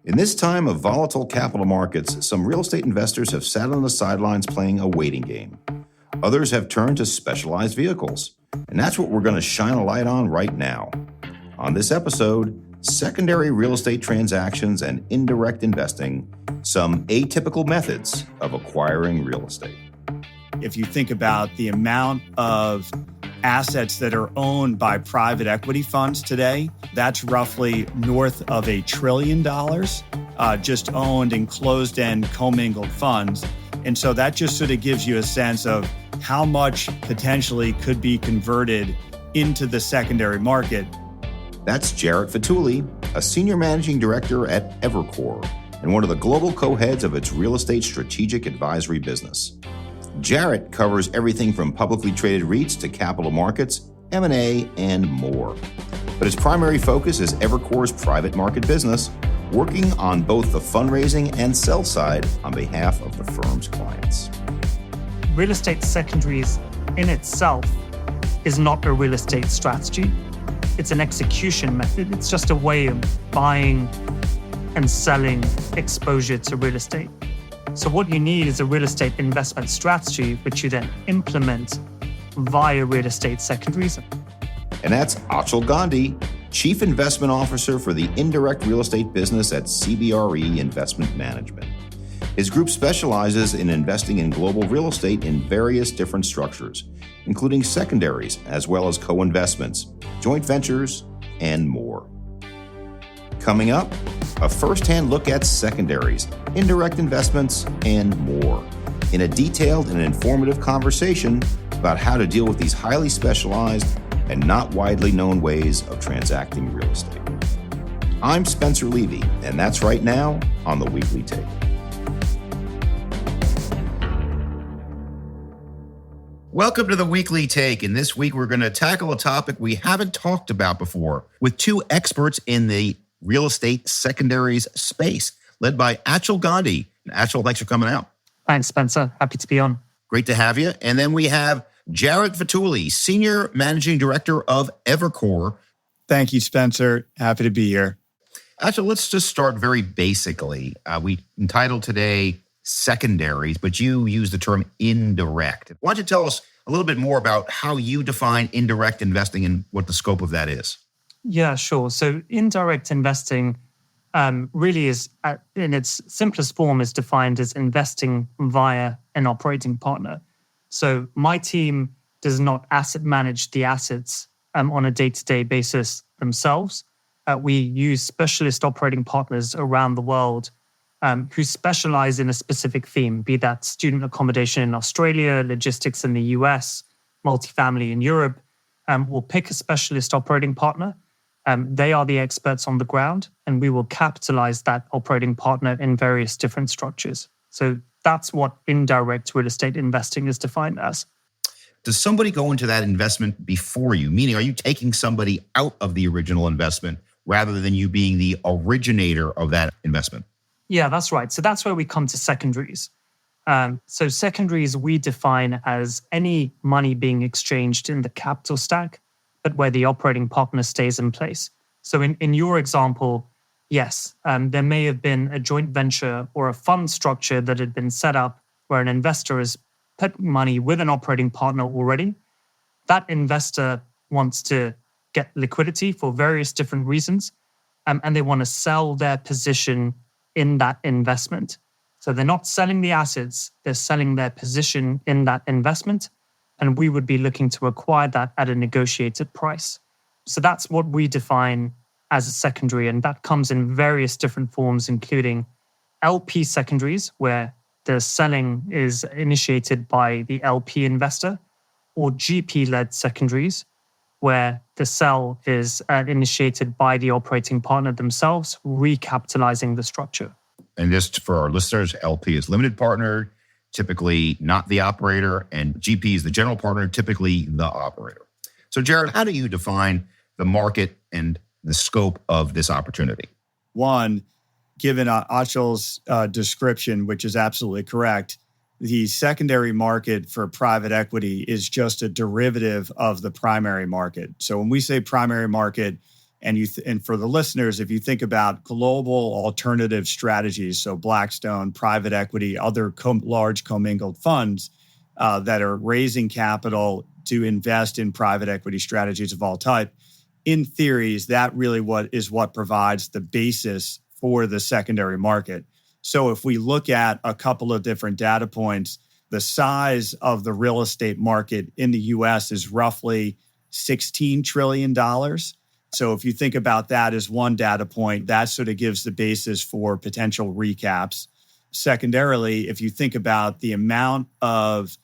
In this time of volatile capital markets, some real estate investors have sat on the sidelines playing a waiting game. Others have turned to specialized vehicles, and that's what we're going to shine a light on right now. On this episode, secondary real estate transactions and indirect investing, some atypical methods of acquiring real estate. If you think about the amount of assets that are owned by private equity funds today, that's roughly north of $1 trillion just owned in closed-end commingled funds. And so that just sort of gives you a sense of how much potentially could be converted into the secondary market. That's Jarrett Vitulli, a senior managing director at Evercore and one of the global co-heads of its real estate strategic advisory business. Jarrett covers everything from publicly traded REITs to capital markets, M&A, and more. But his primary focus is Evercore's private market business, working on both the fundraising and sell side on behalf of the firm's clients. Real estate secondaries in itself is not a real estate strategy. It's an execution method. It's just a way of buying and selling exposure to real estate. So what you need is a real estate investment strategy, which you then implement via real estate secondaries. And that's Achal Gandhi, Chief Investment Officer for the indirect real estate business at CBRE Investment Management. His group specializes in investing in global real estate in various different structures, including secondaries, as well as co-investments, joint ventures, and more. Coming up, a first-hand look at secondaries, indirect investments, and more, in a detailed and informative conversation about how to deal with these highly specialized and not widely known ways of transacting real estate. I'm Spencer Levy, and that's right now on The Weekly Take. Welcome to The Weekly Take, and this week we're going to tackle a topic we haven't talked about before with two experts in the real estate secondaries space, led by Achal Gandhi. Achal, thanks for coming out. Thanks, Spencer. Happy to be on. Great to have you. And then we have Jarrett Vitulli, Senior Managing Director of Evercore. Thank you, Spencer. Happy to be here. Achal, let's just start very basically. We entitled today secondaries, but you use the term indirect. Why don't you tell us a little bit more about how you define indirect investing and what the scope of that is? Yeah, sure. So indirect investing really is, in its simplest form, is defined as investing via an operating partner. So my team does not asset manage the assets on a day-to-day basis themselves. We use specialist operating partners around the world who specialize in a specific theme, be that student accommodation in Australia, logistics in the US, multifamily in Europe. We'll pick a specialist operating partner. They are the experts on the ground, and we will capitalize that operating partner in various different structures. So that's what indirect real estate investing is defined as. Does somebody go into that investment before you? Meaning, are you taking somebody out of the original investment rather than you being the originator of that investment? Yeah, that's right. So that's where we come to secondaries. So secondaries we define as any money being exchanged in the capital stack, but where the operating partner stays in place. So in your example, yes, there may have been a joint venture or a fund structure that had been set up where an investor has put money with an operating partner already. That investor wants to get liquidity for various different reasons, and they want to sell their position in that investment. So they're not selling the assets, they're selling their position in that investment, and we would be looking to acquire that at a negotiated price. So that's what we define as a secondary, and that comes in various different forms, including LP secondaries, where the selling is initiated by the LP investor, or GP-led secondaries, where the sell is initiated by the operating partner themselves, recapitalizing the structure. And just for our listeners, LP is limited partner, typically not the operator, and GP is the general partner, typically the operator. So Jarrett, how do you define the market and the scope of this opportunity? One, given Achal's description, which is absolutely correct, the secondary market for private equity is just a derivative of the primary market. So when we say primary market, And for the listeners, if you think about global alternative strategies, so Blackstone, private equity, other large commingled funds that are raising capital to invest in private equity strategies of all type, in theories, that really what provides the basis for the secondary market. So if we look at a couple of different data points, the size of the real estate market in the US is roughly $16 trillion. So if you think about that as one data point, that sort of gives the basis for potential recaps. Secondarily, if you think about the amount of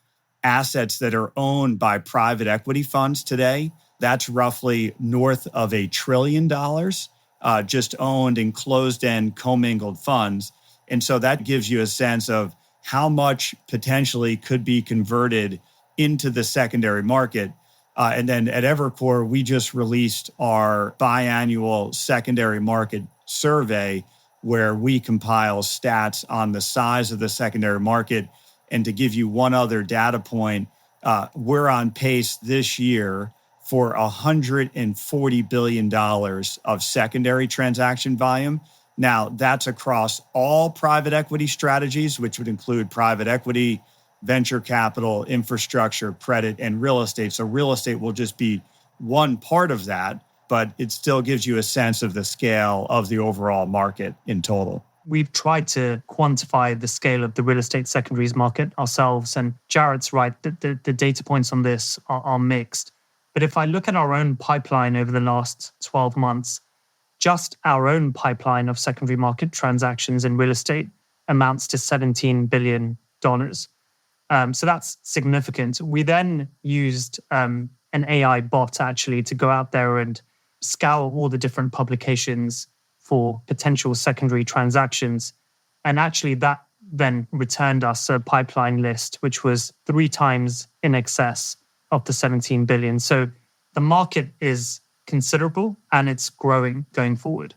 assets that are owned by private equity funds today, that's roughly north of $1 trillion just owned in closed-end commingled funds. And so that gives you a sense of how much potentially could be converted into the secondary market. And then at Evercore, we just released our biannual secondary market survey where we compile stats on the size of the secondary market. And to give you one other data point, we're on pace this year for $140 billion of secondary transaction volume. Now, that's across all private equity strategies, which would include private equity, venture capital, infrastructure, credit, and real estate. So real estate will just be one part of that, but it still gives you a sense of the scale of the overall market in total. We've tried to quantify the scale of the real estate secondaries market ourselves, and Jarrett's right, the data points on this are mixed. But if I look at our own pipeline over the last 12 months, just our own pipeline of secondary market transactions in real estate amounts to $17 billion. So that's significant. We then used an AI bot actually to go out there and scour all the different publications for potential secondary transactions. And actually that then returned us a pipeline list, which was 3 times in excess of the 17 billion. So the market is considerable and it's growing going forward.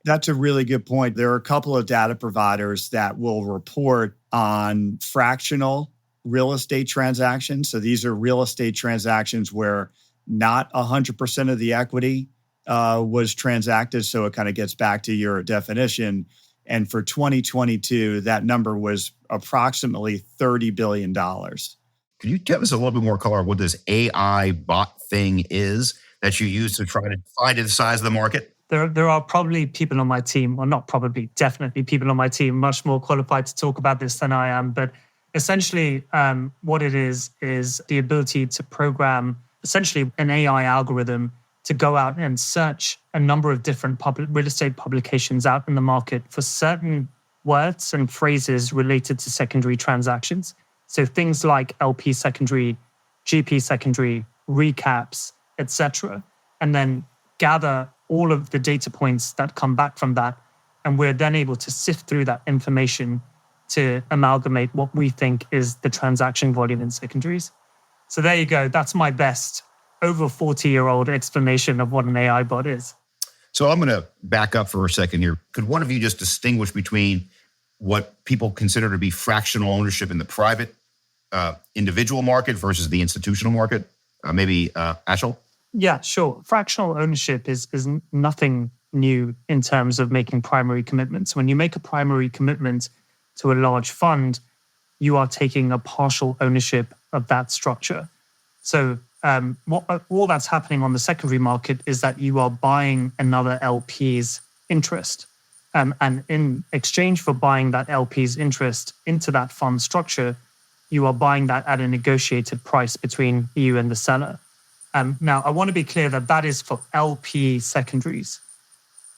That's a really good point. There are a couple of data providers that will report on fractional real estate transactions. So these are real estate transactions where not 100% of the equity was transacted. So it kind of gets back to your definition. And for 2022, that number was approximately $30 billion. Can you give us a little bit more color on what this AI bot thing is that you use to try to find the size of the market? There are probably people on my team, or not probably, definitely people on my team much more qualified to talk about this than I am. But essentially what it is the ability to program essentially an AI algorithm to go out and search a number of different real estate publications out in the market for certain words and phrases related to secondary transactions. So things like LP secondary, GP secondary, recaps, etc., and then gather all of the data points that come back from that. And we're then able to sift through that information to amalgamate what we think is the transaction volume in secondaries. So there you go. That's my best over 40-year-old explanation of what an AI bot is. So I'm going to back up for a second here. Could one of you just distinguish between what people consider to be fractional ownership in the private individual market versus the institutional market? Maybe Achal? Yeah, sure. Fractional ownership is nothing new in terms of making primary commitments. When you make a primary commitment to a large fund, you are taking a partial ownership of that structure. So all that's happening on the secondary market is that you are buying another LP's interest. And in exchange for buying that LP's interest into that fund structure, you are buying that at a negotiated price between you and the seller. Now, I want to be clear that is for LP secondaries.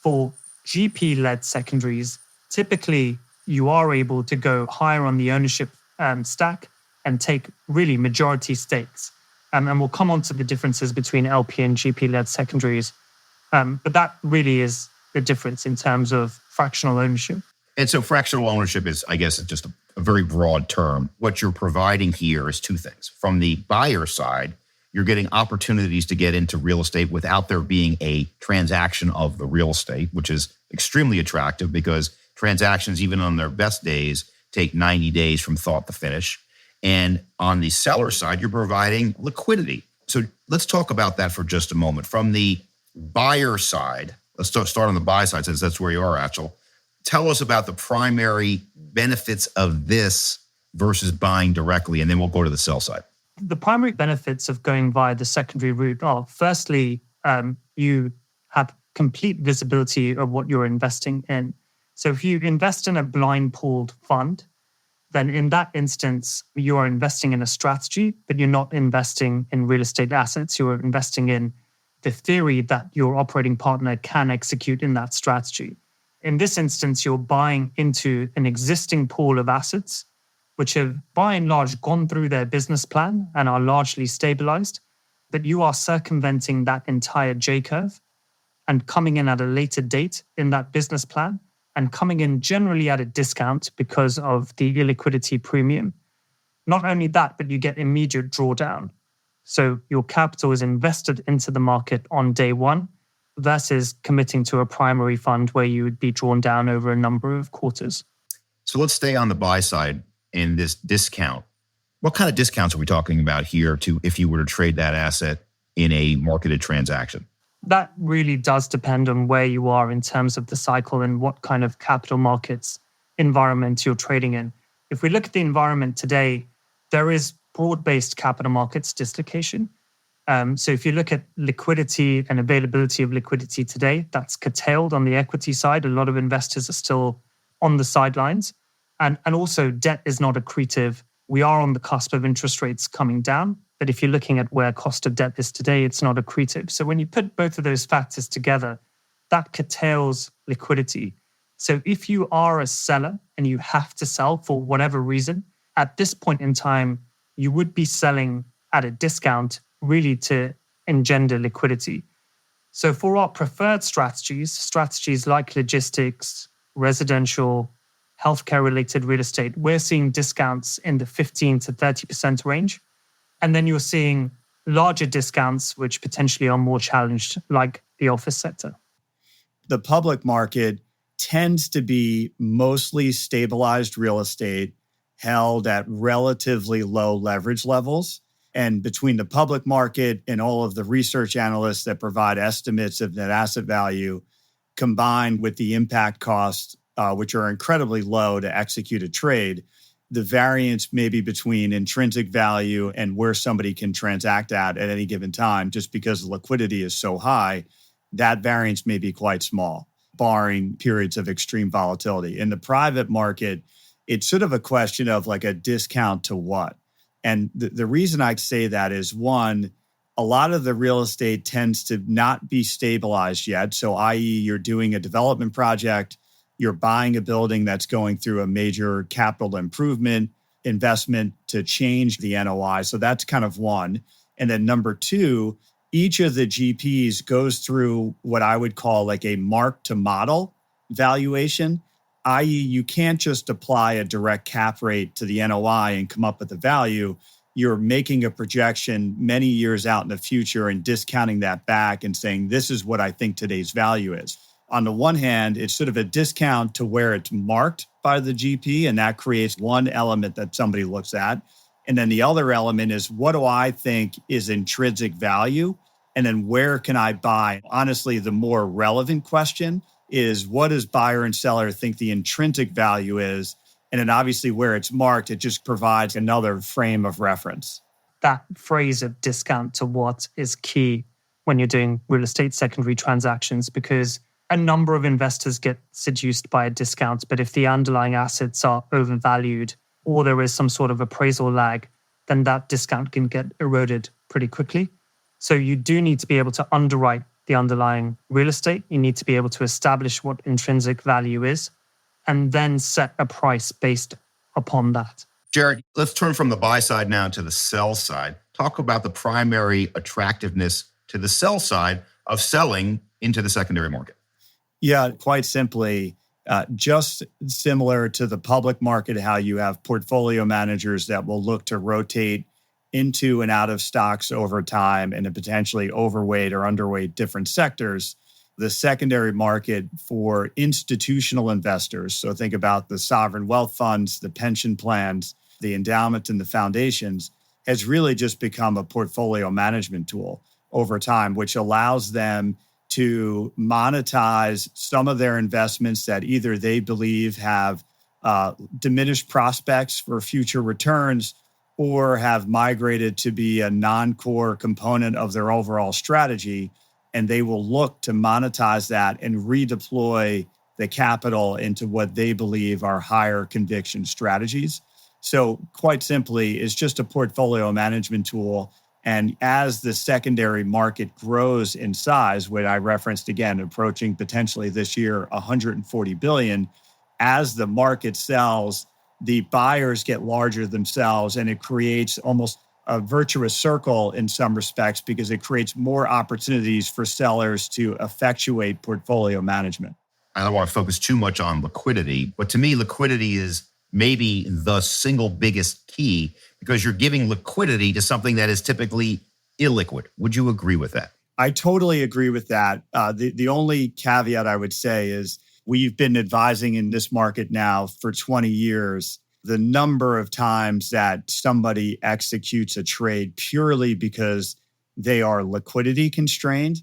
For GP-led secondaries, typically you are able to go higher on the ownership stack and take really majority stakes. And we'll come on to the differences between LP and GP-led secondaries. But that really is the difference in terms of fractional ownership. And so fractional ownership is, I guess, just a very broad term. What you're providing here is 2 things. From the buyer side, you're getting opportunities to get into real estate without there being a transaction of the real estate, which is extremely attractive because transactions, even on their best days, take 90 days from thought to finish. And on the seller side, you're providing liquidity. So let's talk about that for just a moment. From the buyer side, let's start on the buy side since that's where you are, Achal. Tell us about the primary benefits of this versus buying directly, and then we'll go to the sell side. The primary benefits of going via the secondary route are, firstly, you have complete visibility of what you're investing in. So if you invest in a blind pooled fund, then in that instance, you are investing in a strategy, but you're not investing in real estate assets. You're investing in the theory that your operating partner can execute in that strategy. In this instance, you're buying into an existing pool of assets, which have by and large gone through their business plan and are largely stabilized, but you are circumventing that entire J-curve and coming in at a later date in that business plan and coming in generally at a discount because of the illiquidity premium. Not only that, but you get immediate drawdown. So your capital is invested into the market on day one versus committing to a primary fund where you would be drawn down over a number of quarters. So let's stay on the buy side in this discount. What kind of discounts are we talking about here to if you were to trade that asset in a marketed transaction? That really does depend on where you are in terms of the cycle and what kind of capital markets environment you're trading in. If we look at the environment today, there is broad-based capital markets dislocation. So if you look at liquidity and availability of liquidity today, that's curtailed on the equity side. A lot of investors are still on the sidelines. And also debt is not accretive. We are on the cusp of interest rates coming down. But if you're looking at where cost of debt is today, it's not accretive. So when you put both of those factors together, that curtails liquidity. So if you are a seller and you have to sell for whatever reason, at this point in time, you would be selling at a discount really to engender liquidity. So for our preferred strategies like logistics, residential, healthcare-related real estate, we're seeing discounts in the 15 to 30% range. And then you're seeing larger discounts, which potentially are more challenged, like the office sector. The public market tends to be mostly stabilized real estate held at relatively low leverage levels. And between the public market and all of the research analysts that provide estimates of net asset value, combined with the impact costs, which are incredibly low to execute a trade, the variance maybe between intrinsic value and where somebody can transact at any given time, just because the liquidity is so high, that variance may be quite small, barring periods of extreme volatility. In the private market, it's sort of a question of like a discount to what? And the reason I say that is, one, a lot of the real estate tends to not be stabilized yet. So i.e. you're doing a development project, you're buying a building that's going through a major capital improvement investment to change the NOI. So that's kind of one. And then number two, each of the GPs goes through what I would call like a mark to model valuation, i.e. you can't just apply a direct cap rate to the NOI and come up with a value. You're making a projection many years out in the future and discounting that back and saying, this is what I think today's value is. On the one hand, it's sort of a discount to where it's marked by the GP, and that creates one element that somebody looks at. And then the other element is, what do I think is intrinsic value? And then where can I buy? Honestly, the more relevant question is, what does buyer and seller think the intrinsic value is? And then obviously where it's marked, it just provides another frame of reference. That phrase of discount to what is key when you're doing real estate secondary transactions, because a number of investors get seduced by a discount, but if the underlying assets are overvalued or there is some sort of appraisal lag, then that discount can get eroded pretty quickly. So you do need to be able to underwrite the underlying real estate. You need to be able to establish what intrinsic value is and then set a price based upon that. Jarrett, let's turn from the buy side now to the sell side. Talk about the primary attractiveness to the sell side of selling into the secondary market. Yeah, quite simply, just similar to the public market, how you have portfolio managers that will look to rotate into and out of stocks over time and to potentially overweight or underweight different sectors. The secondary market for institutional investors, so think about the sovereign wealth funds, the pension plans, the endowments and the foundations, has really just become a portfolio management tool over time, which allows them to monetize some of their investments that either they believe have diminished prospects for future returns or have migrated to be a non-core component of their overall strategy. And they will look to monetize that and redeploy the capital into what they believe are higher conviction strategies. So quite simply, it's just a portfolio management tool. And as the secondary market grows in size, what I referenced again, approaching potentially this year, 140 billion, as the market sells, the buyers get larger themselves, and it creates almost a virtuous circle in some respects because it creates more opportunities for sellers to effectuate portfolio management. I don't want to focus too much on liquidity, but to me, liquidity is maybe the single biggest key because you're giving liquidity to something that is typically illiquid. Would you agree with that? I totally agree with that. The only caveat I would say is we've been advising in this market now for 20 years. The number of times that somebody executes a trade purely because they are liquidity constrained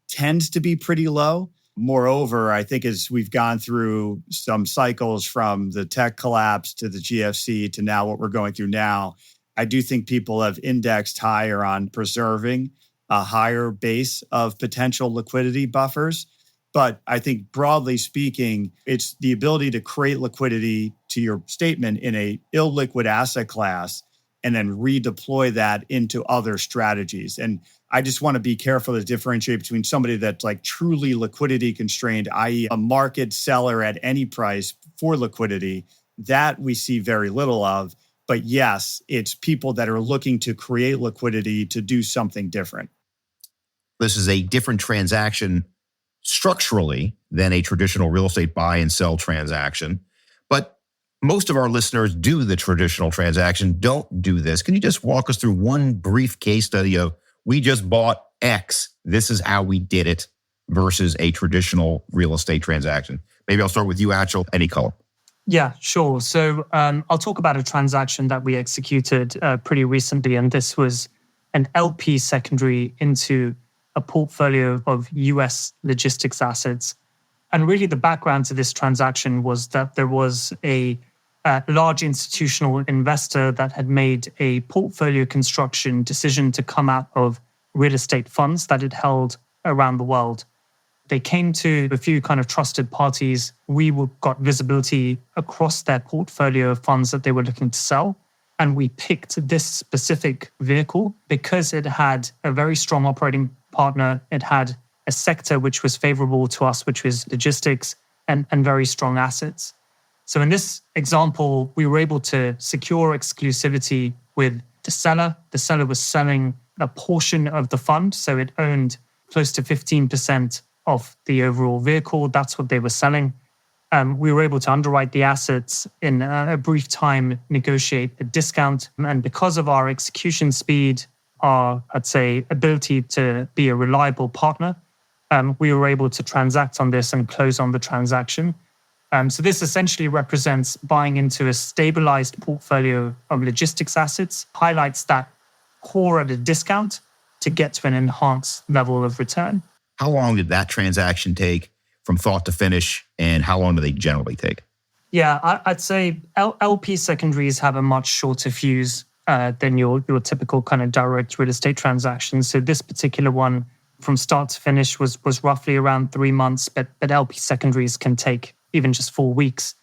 tends to be pretty low. Moreover, I think as we've gone through some cycles from the tech collapse to the GFC to now what we're going through now, I do think people have indexed higher on preserving a higher base of potential liquidity buffers. But I think broadly speaking, it's the ability to create liquidity, to your statement, in a illiquid asset class and then redeploy that into other strategies. And I just want to be careful to differentiate between somebody that's like truly liquidity constrained, i.e. a market seller at any price for liquidity, that we see very little of. But yes, it's people that are looking to create liquidity to do something different. This is a different transaction structurally than a traditional real estate buy and sell transaction. But most of our listeners do the traditional transaction, don't do this. Can you just walk us through one brief case study of we just bought X, this is how we did it, versus a traditional real estate transaction? Maybe I'll start with you, Achal. Any color? Yeah, sure. So I'll talk about a transaction that we executed pretty recently, and this was an LP secondary into a portfolio of US logistics assets. And really the background to this transaction was that there was a large institutional investor that had made a portfolio construction decision to come out of real estate funds that it held around the world. They came to a few kind of trusted parties. We got visibility across their portfolio of funds that they were looking to sell. And we picked this specific vehicle because it had a very strong operating partner. It had a sector which was favorable to us, which was logistics and very strong assets. So in this example, we were able to secure exclusivity with the seller. The seller was selling a portion of the fund, so it owned close to 15% of the overall vehicle. That's what they were selling. We were able to underwrite the assets in a brief time, negotiate a discount. And because of our execution speed, our, I'd say, ability to be a reliable partner, we were able to transact on this and close on the transaction. So this essentially represents buying into a stabilized portfolio of logistics assets, highlights that core at a discount to get to an enhanced level of return. How long did that transaction take from thought to finish, and how long do they generally take? Yeah, I'd say LP secondaries have a much shorter fuse than your typical kind of direct real estate transactions. So this particular one, from start to finish, was roughly around 3 months, but LP secondaries can take even just 4 weeks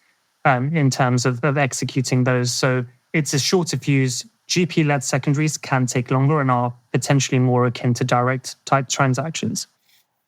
in terms of executing those. So it's a shorter fuse. GP-led secondaries can take longer and are potentially more akin to direct type transactions.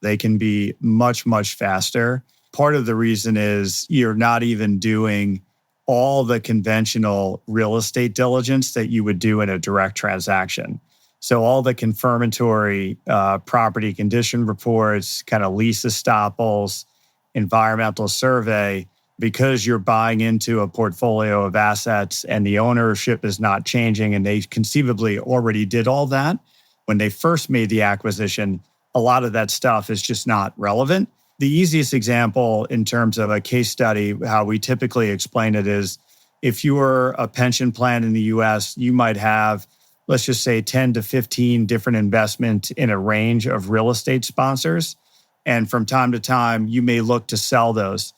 They can be much, much faster. Part of the reason is you're not even doing all the conventional real estate diligence that you would do in a direct transaction. So all the confirmatory property condition reports, kind of lease estoppels, environmental survey, because you're buying into a portfolio of assets and the ownership is not changing and they conceivably already did all that when they first made the acquisition, a lot of that stuff is just not relevant. The easiest example in terms of a case study, how we typically explain it is, if you were a pension plan in the US, you might have, let's just say 10 to 15 different investments in a range of real estate sponsors. And from time to time, you may look to sell those.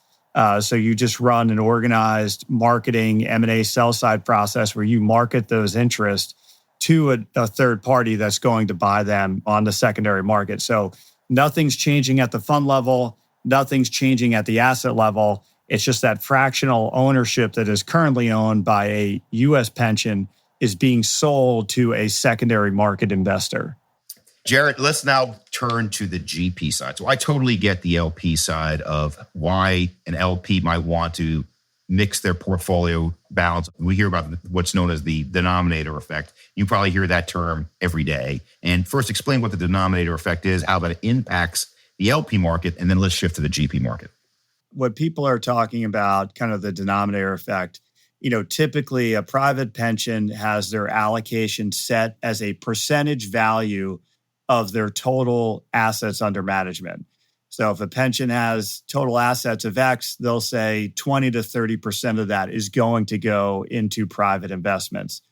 So you just run an organized marketing M&A sell side process where you market those interests to a third party that's going to buy them on the secondary market. So nothing's changing at the fund level. Nothing's changing at the asset level. It's just that fractional ownership that is currently owned by a U.S. pension is being sold to a secondary market investor. Jarrett, let's now turn to the GP side. So I totally get the LP side of why an LP might want to mix their portfolio balance. We hear about what's known as the denominator effect. You probably hear that term every day. And first, explain what the denominator effect is, how that impacts the LP market, and then let's shift to the GP market. What people are talking about, kind of the denominator effect, typically a private pension has their allocation set as a percentage value of their total assets under management. So if a pension has total assets of X, they'll say 20 to 30% of that is going to go into private investments.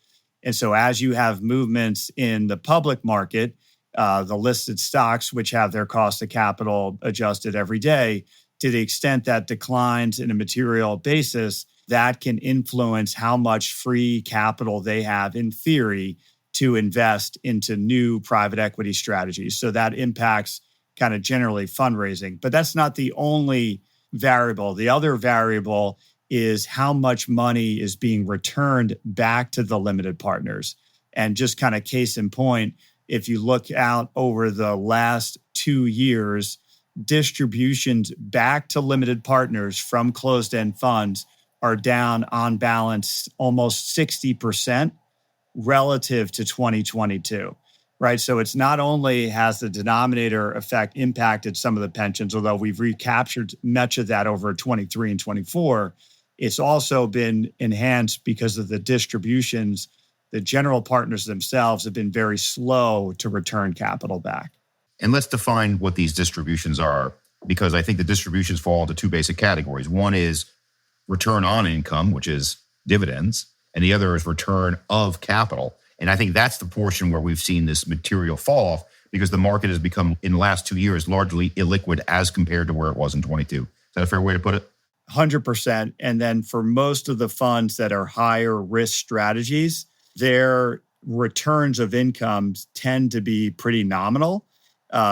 And so as you have movements in the public market, the listed stocks, which have their cost of capital adjusted every day, to the extent that declines in a material basis, that can influence how much free capital they have in theory to invest into new private equity strategies. So that impacts kind of generally fundraising. But that's not the only variable. The other variable is how much money is being returned back to the limited partners. And just kind of case in point, if you look out over the last 2 years, distributions back to limited partners from closed-end funds are down on balance almost 60% relative to 2022, right? So it's not only has the denominator effect impacted some of the pensions, although we've recaptured much of that over 23 and 24, it's also been enhanced because of the distributions. The general partners themselves have been very slow to return capital back. And let's define what these distributions are, because I think the distributions fall into two basic categories. One is return on income, which is dividends, and the other is return of capital. And I think that's the portion where we've seen this material fall off because the market has become, in the last 2 years, largely illiquid as compared to where it was in 22. Is that a fair way to put it? 100%. And then for most of the funds that are higher risk strategies, their returns of income tend to be pretty nominal.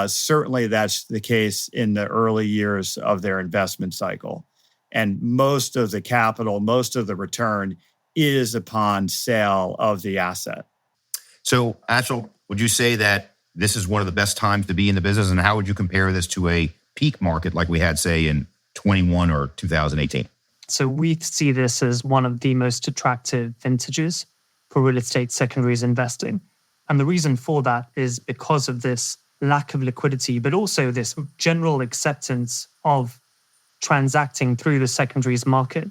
Certainly that's the case in the early years of their investment cycle. And most of the capital, most of the return is upon sale of the asset. So, Achal, would you say that this is one of the best times to be in the business? And how would you compare this to a peak market like we had, say, in 21 or 2018? So we see this as one of the most attractive vintages for real estate secondaries investing. And the reason for that is because of this lack of liquidity, but also this general acceptance of transacting through the secondaries market.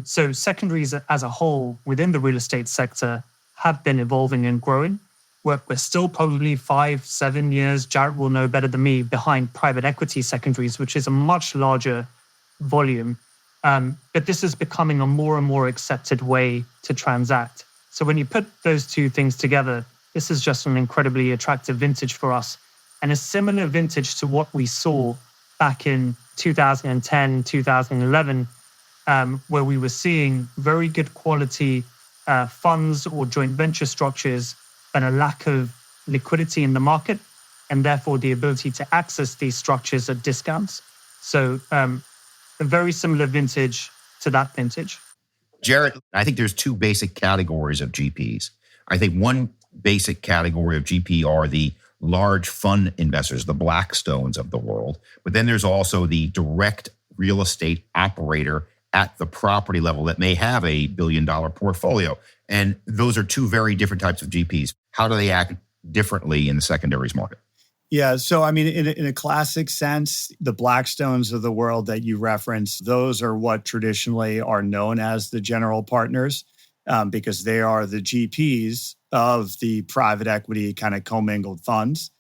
So secondaries as a whole within the real estate sector have been evolving and growing. We're still probably 5-7 years, Jarrett will know better than me, behind private equity secondaries, which is a much larger volume. But this is becoming a more and more accepted way to transact. So when you put those two things together, this is just an incredibly attractive vintage for us. And a similar vintage to what we saw back in 2010, 2011, where we were seeing very good quality funds or joint venture structures and a lack of liquidity in the market, and therefore the ability to access these structures at discounts. So a very similar vintage to that vintage. Jarrett, I think there's two basic categories of GPs. I think one basic category of GP are the large fund investors, the Blackstones of the world. But then there's also the direct real estate operator at the property level that may have a $1 billion portfolio. And those are two very different types of GPs. How do they act differently in the secondaries market? Yeah, so I mean, in a classic sense, the Blackstones of the world that you reference, those are what traditionally are known as the general partners, because they are the GPs of the private equity kind of commingled funds.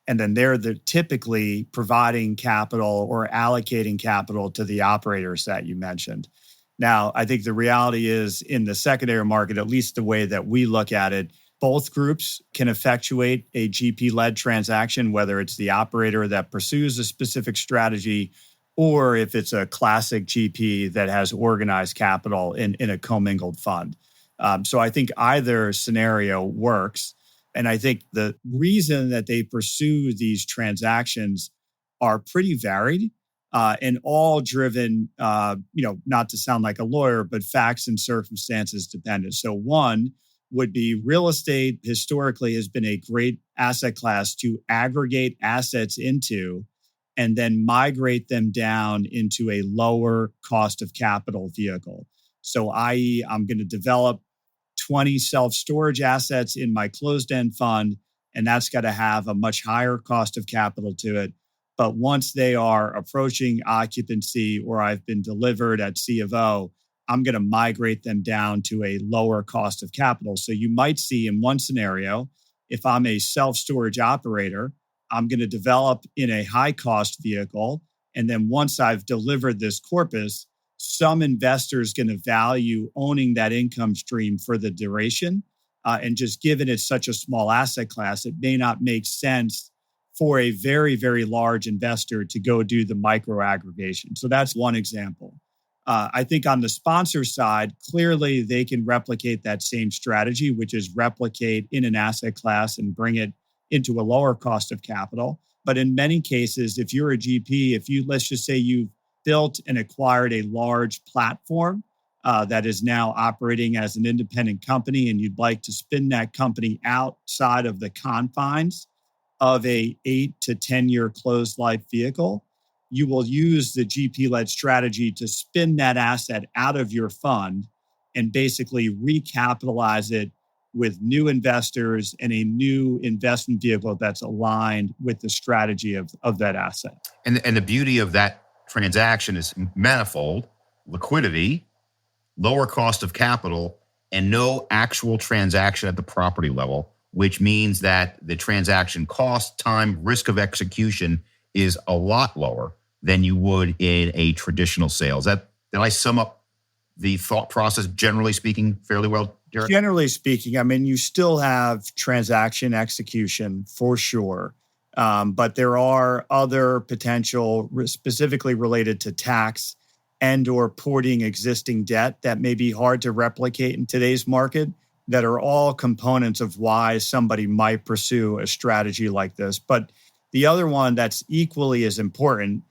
And then they're typically providing capital or allocating capital to the operators that you mentioned. Now, I think the reality is in the secondary market, at least the way that we look at it, Both groups can effectuate a GP-led transaction, whether it's the operator that pursues a specific strategy or if it's a classic GP that has organized capital in a commingled fund. So I think either scenario works. And I think the reason that they pursue these transactions are pretty varied and all driven, not to sound like a lawyer, but facts and circumstances dependent. So one would be real estate historically has been a great asset class to aggregate assets into and then migrate them down into a lower cost of capital vehicle. So i.e., I'm going to develop 20 self-storage assets in my closed-end fund, and that's got to have a much higher cost of capital to it. But once they are approaching occupancy or I've been delivered at C of O, I'm going to migrate them down to a lower cost of capital. So you might see in one scenario, if I'm a self-storage operator, I'm going to develop in a high-cost vehicle. And then once I've delivered this corpus, some investors going to value owning that income stream for the duration. And just given it's such a small asset class, it may not make sense for a very, very large investor to go do the micro aggregation. So that's one example. I think on the sponsor side, clearly they can replicate that same strategy, which is replicate in an asset class and bring it into a lower cost of capital. But in many cases, if you're a GP, let's just say you've built and acquired a large platform that is now operating as an independent company, and you'd like to spin that company outside of the confines of a 8 to 10 year closed life vehicle, you will use the GP-led strategy to spin that asset out of your fund and basically recapitalize it with new investors and a new investment vehicle that's aligned with the strategy of that asset. And the beauty of that transaction is manifold: liquidity, lower cost of capital, and no actual transaction at the property level, which means that the transaction cost, time, risk of execution is a lot lower than you would in a traditional sale. Did I sum up the thought process, generally speaking, fairly well, Jarrett? Generally speaking, I mean, you still have transaction execution for sure. But there are other potential specifically related to tax and or porting existing debt that may be hard to replicate in today's market that are all components of why somebody might pursue a strategy like this. But the other one that's equally as important,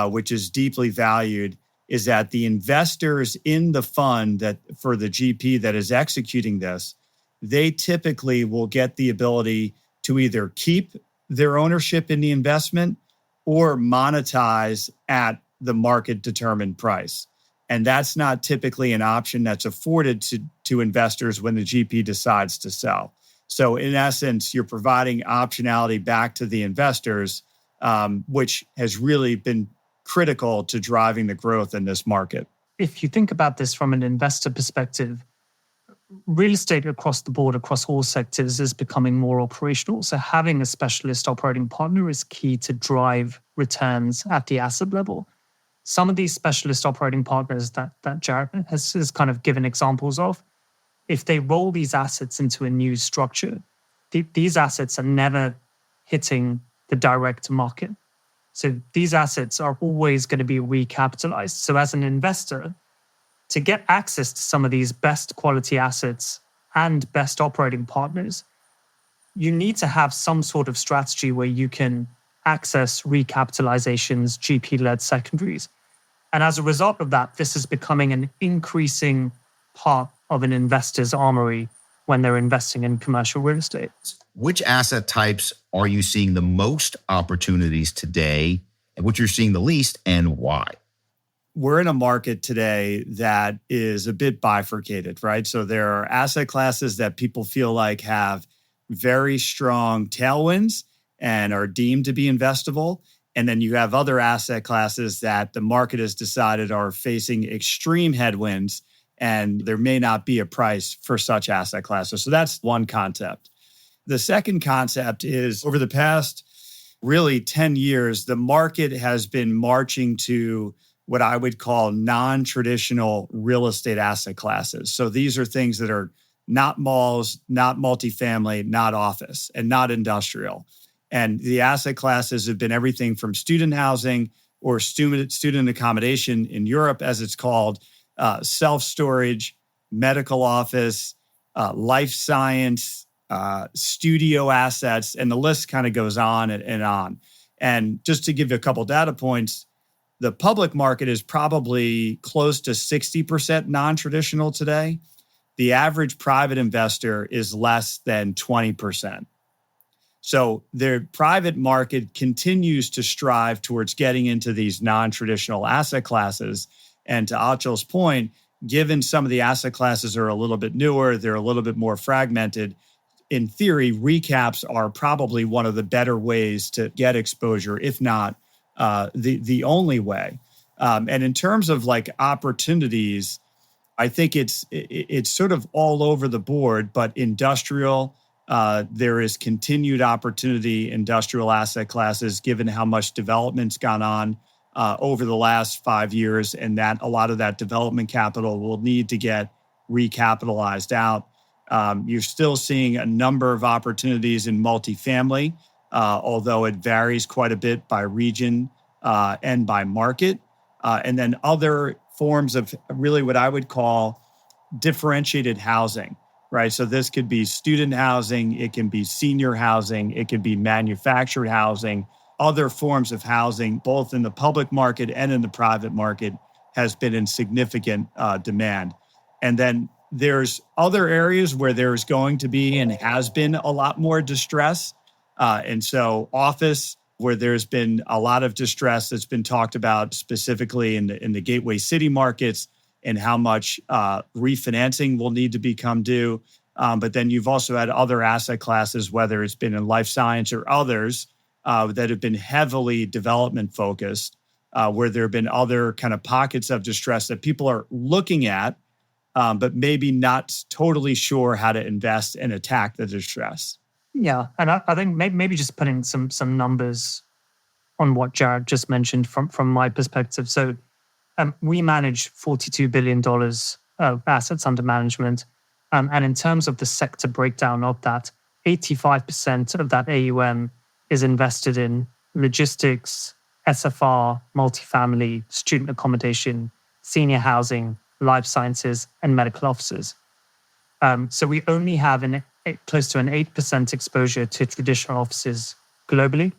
which is deeply valued, is that the investors in the fund that for the GP that is executing this, they typically will get the ability to either keep their ownership in the investment or monetize at the market determined price. And that's not typically an option that's afforded to investors when the GP decides to sell. So in essence, you're providing optionality back to the investors, which has really been critical to driving the growth in this market. If you think about this from an investor perspective, real estate across the board, across all sectors, is becoming more operational. So having a specialist operating partner is key to drive returns at the asset level. Some of these specialist operating partners that Jarrett has kind of given examples of, if they roll these assets into a new structure, these assets are never hitting the direct market. So these assets are always going to be recapitalized. So as an investor, to get access to some of these best quality assets and best operating partners, you need to have some sort of strategy where you can access recapitalizations, GP-led secondaries. And as a result of that, this is becoming an increasing part of an investor's armory when they're investing in commercial real estate. Which asset types are you seeing the most opportunities today, and which you're seeing the least, and why? We're in a market today that is a bit bifurcated, right? So there are asset classes that people feel like have very strong tailwinds and are deemed to be investable. And then you have other asset classes that the market has decided are facing extreme headwinds, and there may not be a price for such asset classes. So that's one concept. The second concept is over the past really 10 years, the market has been marching to what I would call non-traditional real estate asset classes. So these are things that are not malls, not multifamily, not office, and not industrial. And the asset classes have been everything from student housing or student accommodation in Europe, as it's called, self-storage, medical office, life science, studio assets, and the list kind of goes on and on. And just to give you a couple data points, the public market is probably close to 60% non-traditional today. The average private investor is less than 20%. So the private market continues to strive towards getting into these non-traditional asset classes. And to Achal's point, given some of the asset classes are a little bit newer, they're a little bit more fragmented, in theory, recaps are probably one of the better ways to get exposure, if not the only way. And in terms of like opportunities, I think it's sort of all over the board, but industrial, there is continued opportunity, industrial asset classes, given how much development's gone on over the last 5 years, and that a lot of that development capital will need to get recapitalized out. You're still seeing a number of opportunities in multifamily, although it varies quite a bit by region and by market. And then other forms of really what I would call differentiated housing, right? So this could be student housing, it can be senior housing, it could be manufactured housing, other forms of housing, both in the public market and in the private market, has been in significant demand. And then there's other areas where there's going to be and has been a lot more distress. And so office, where there's been a lot of distress that's been talked about specifically in the gateway city markets and how much refinancing will need to become due. But then you've also had other asset classes, whether it's been in life science or others, that have been heavily development focused, where there have been other kind of pockets of distress that people are looking at, but maybe not totally sure how to invest and attack the distress. Yeah, and I think maybe just putting some numbers on what Jarrett just mentioned from my perspective. So we manage $42 billion of assets under management. And in terms of the sector breakdown of that, 85% of that AUM is invested in logistics, SFR, multifamily, student accommodation, senior housing, life sciences, and medical offices. So we only have close to an 8% exposure to traditional offices globally,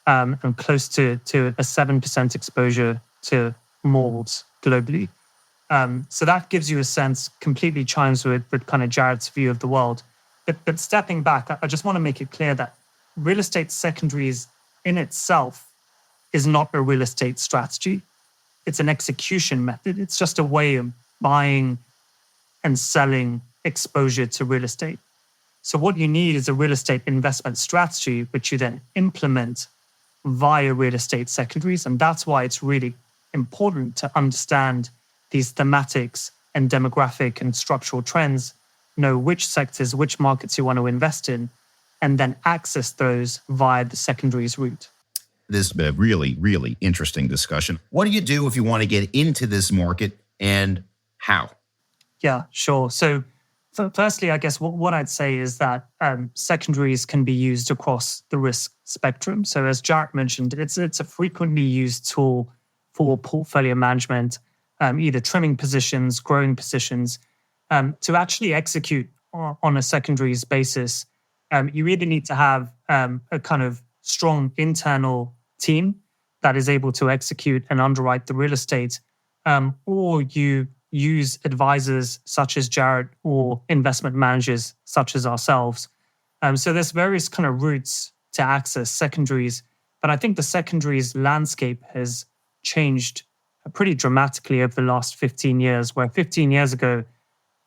and close to a 7% exposure to malls globally. So that gives you a sense, completely chimes with kind of Jarrett's view of the world. But stepping back, I just want to make it clear that real estate secondaries in itself is not a real estate strategy. It's an execution method. It's just a way of buying and selling exposure to real estate. So what you need is a real estate investment strategy, which you then implement via real estate secondaries. And that's why it's really important to understand these thematics and demographic and structural trends, know which sectors, which markets you want to invest in, and then access those via the secondaries route. This has been a really, really interesting discussion. What do you do if you want to get into this market, and how? Yeah, sure. So firstly, I guess what I'd say is that secondaries can be used across the risk spectrum. So as Jarrett mentioned, it's a frequently used tool for portfolio management, either trimming positions, growing positions. To actually execute on a secondaries basis, you either need to have a kind of strong internal team that is able to execute and underwrite the real estate, or you use advisors such as Jarrett or investment managers such as ourselves. So there's various kind of routes to access secondaries, but I think the secondaries landscape has changed pretty dramatically over the last 15 years, where 15 years ago,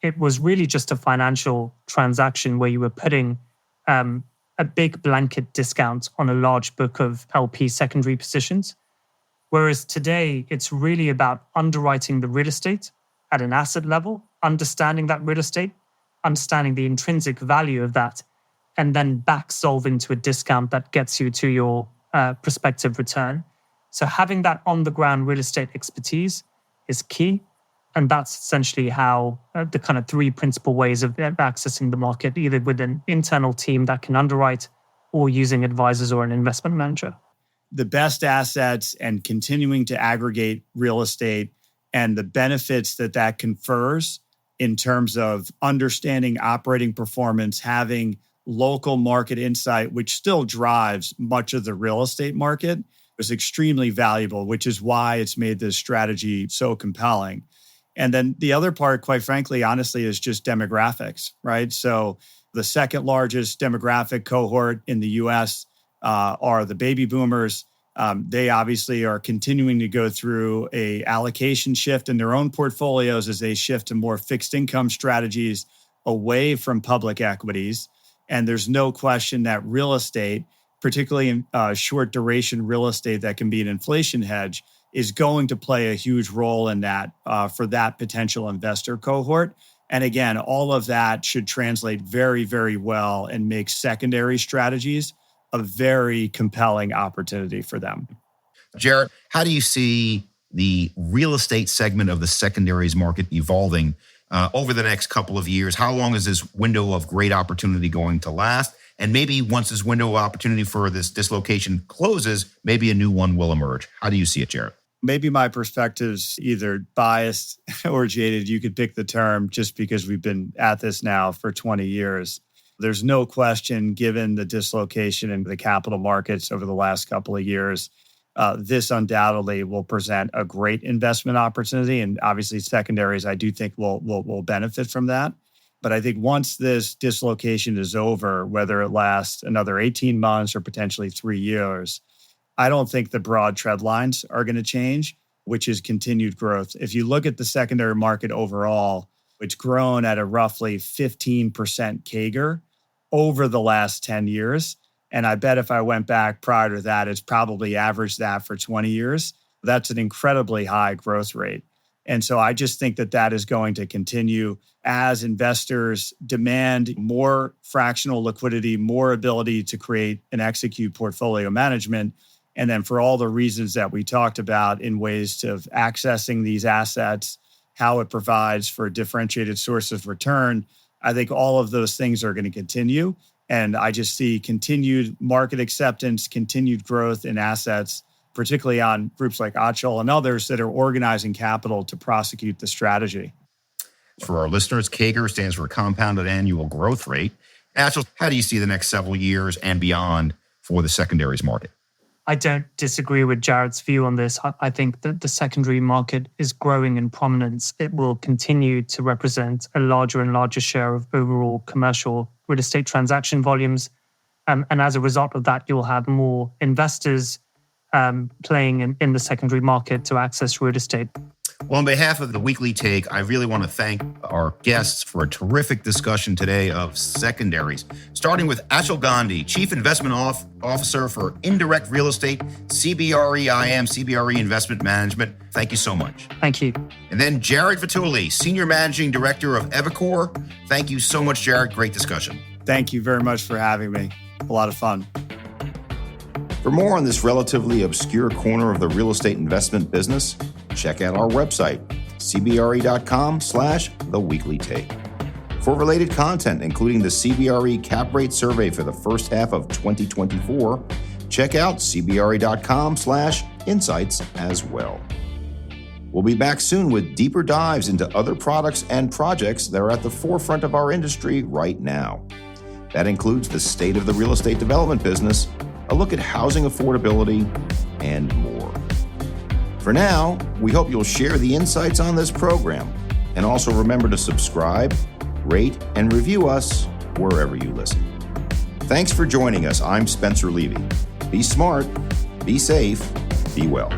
it was really just a financial transaction where you were putting a big blanket discount on a large book of LP secondary positions. Whereas today, it's really about underwriting the real estate at an asset level, understanding that real estate, understanding the intrinsic value of that, and then back solve into a discount that gets you to your prospective return. So having that on-the-ground real estate expertise is key. And that's essentially how the kind of three principal ways of accessing the market, either with an internal team that can underwrite or using advisors or an investment manager. The best assets and continuing to aggregate real estate and the benefits that confers in terms of understanding operating performance, having local market insight, which still drives much of the real estate market, is extremely valuable, which is why it's made this strategy so compelling. And then the other part, quite frankly, honestly, is just demographics, right? So the second largest demographic cohort in the US are the baby boomers. They obviously are continuing to go through a allocation shift in their own portfolios as they shift to more fixed income strategies away from public equities. And there's no question that real estate, particularly in short duration real estate that can be an inflation hedge, is going to play a huge role in that for that potential investor cohort. And again, all of that should translate very, very well and make secondary strategies a very compelling opportunity for them. Jarrett, how do you see the real estate segment of the secondaries market evolving over the next couple of years? How long is this window of great opportunity going to last? And maybe once this window of opportunity for this dislocation closes, maybe a new one will emerge. How do you see it, Jarrett? Maybe my perspective's either biased or jaded. You could pick the term, just because we've been at this now for 20 years. There's no question, given the dislocation in the capital markets over the last couple of years, this undoubtedly will present a great investment opportunity. And obviously secondaries, I do think will benefit from that. But I think once this dislocation is over, whether it lasts another 18 months or potentially 3 years, I don't think the broad trend lines are going to change, which is continued growth. If you look at the secondary market overall, it's grown at a roughly 15% CAGR over the last 10 years. And I bet if I went back prior to that, it's probably averaged that for 20 years. That's an incredibly high growth rate. And so I just think that is going to continue as investors demand more fractional liquidity, more ability to create and execute portfolio management. And then for all the reasons that we talked about in ways of accessing these assets, how it provides for a differentiated source of return, I think all of those things are going to continue. And I just see continued market acceptance, continued growth in assets, particularly on groups like Achal and others that are organizing capital to prosecute the strategy. For our listeners, CAGR stands for compounded annual growth rate. Achal, how do you see the next several years and beyond for the secondaries market? I don't disagree with Jarrett's view on this. I think that the secondary market is growing in prominence. It will continue to represent a larger and larger share of overall commercial real estate transaction volumes. And as a result of that, you'll have more investors playing in the secondary market to access real estate. Well, on behalf of the Weekly Take, I really want to thank our guests for a terrific discussion today of secondaries, starting with Achal Gandhi, Chief Investment Officer for Indirect Real Estate, CBRE IM, CBRE Investment Management. Thank you so much. Thank you. And then Jarrett Vitulli, Senior Managing Director of Evercore. Thank you so much, Jarrett. Great discussion. Thank you very much for having me. A lot of fun. For more on this relatively obscure corner of the real estate investment business, check out our website, cbre.com/theweeklytake. For related content, including the CBRE cap rate survey for the first half of 2024, check out cbre.com/insights as well. We'll be back soon with deeper dives into other products and projects that are at the forefront of our industry right now. That includes the state of the real estate development business, a look at housing affordability, and more. For now, we hope you'll share the insights on this program, and also remember to subscribe, rate, and review us wherever you listen. Thanks for joining us. I'm Spencer Levy. Be smart, be safe, be well.